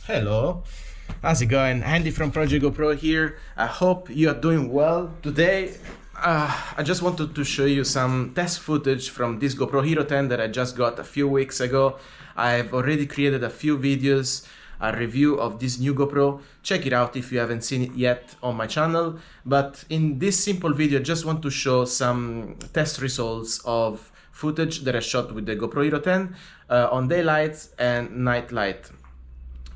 Hello, how's it going? Andy from Project GoPro here. I hope you are doing well. Today I just wanted to show you some test footage from this GoPro Hero 10 that I just got a few weeks ago. I've already created a few videos, a review of this new GoPro. Check it out if you haven't seen it yet on my channel. But in this simple video I just want to show some test results of footage that I shot with the GoPro Hero 10 on daylight and night light.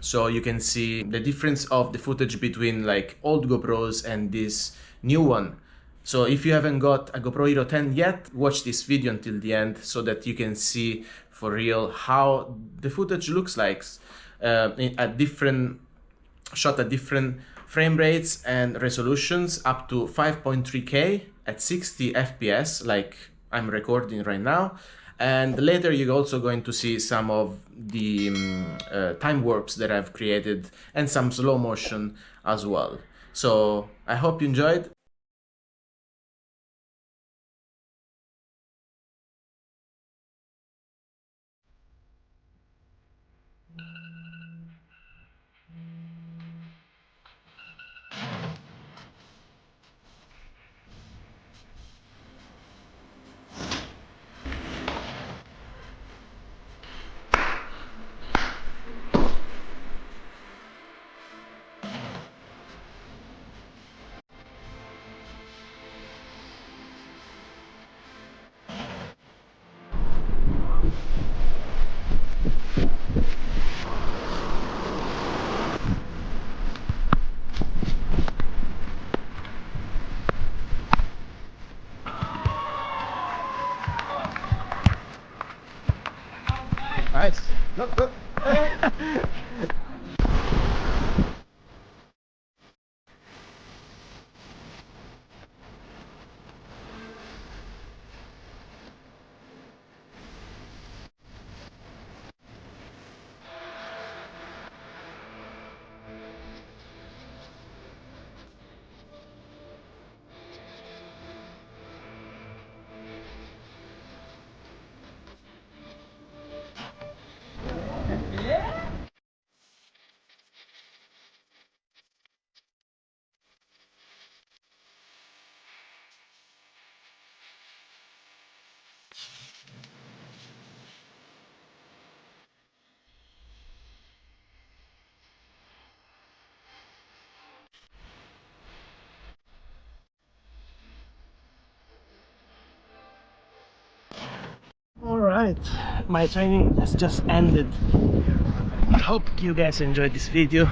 So you can see the difference of the footage between like old GoPros and this new one. So if you haven't got a GoPro Hero 10 yet, watch this video until the end so that you can see for real how the footage looks like at different frame rates and resolutions, up to 5.3K at 60 FPS like I'm recording right now. And later you're also going to see some of the time warps that I've created and some slow motion as well. So I hope you enjoyed. Nice. Look, look. Alright, my training has just ended. I hope you guys enjoyed this video.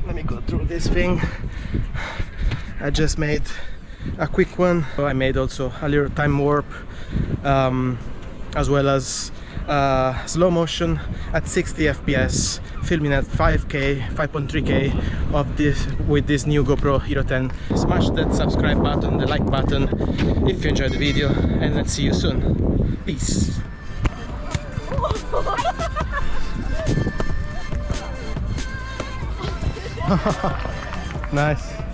Let me go through this thing. I just made a quick one. I made also a little time warp, as well as slow motion at 60 FPS, filming at 5.3K of this with this new GoPro Hero 10. Smash that subscribe button, the like button if you enjoyed the video, and let's see you soon. Peace. Nice.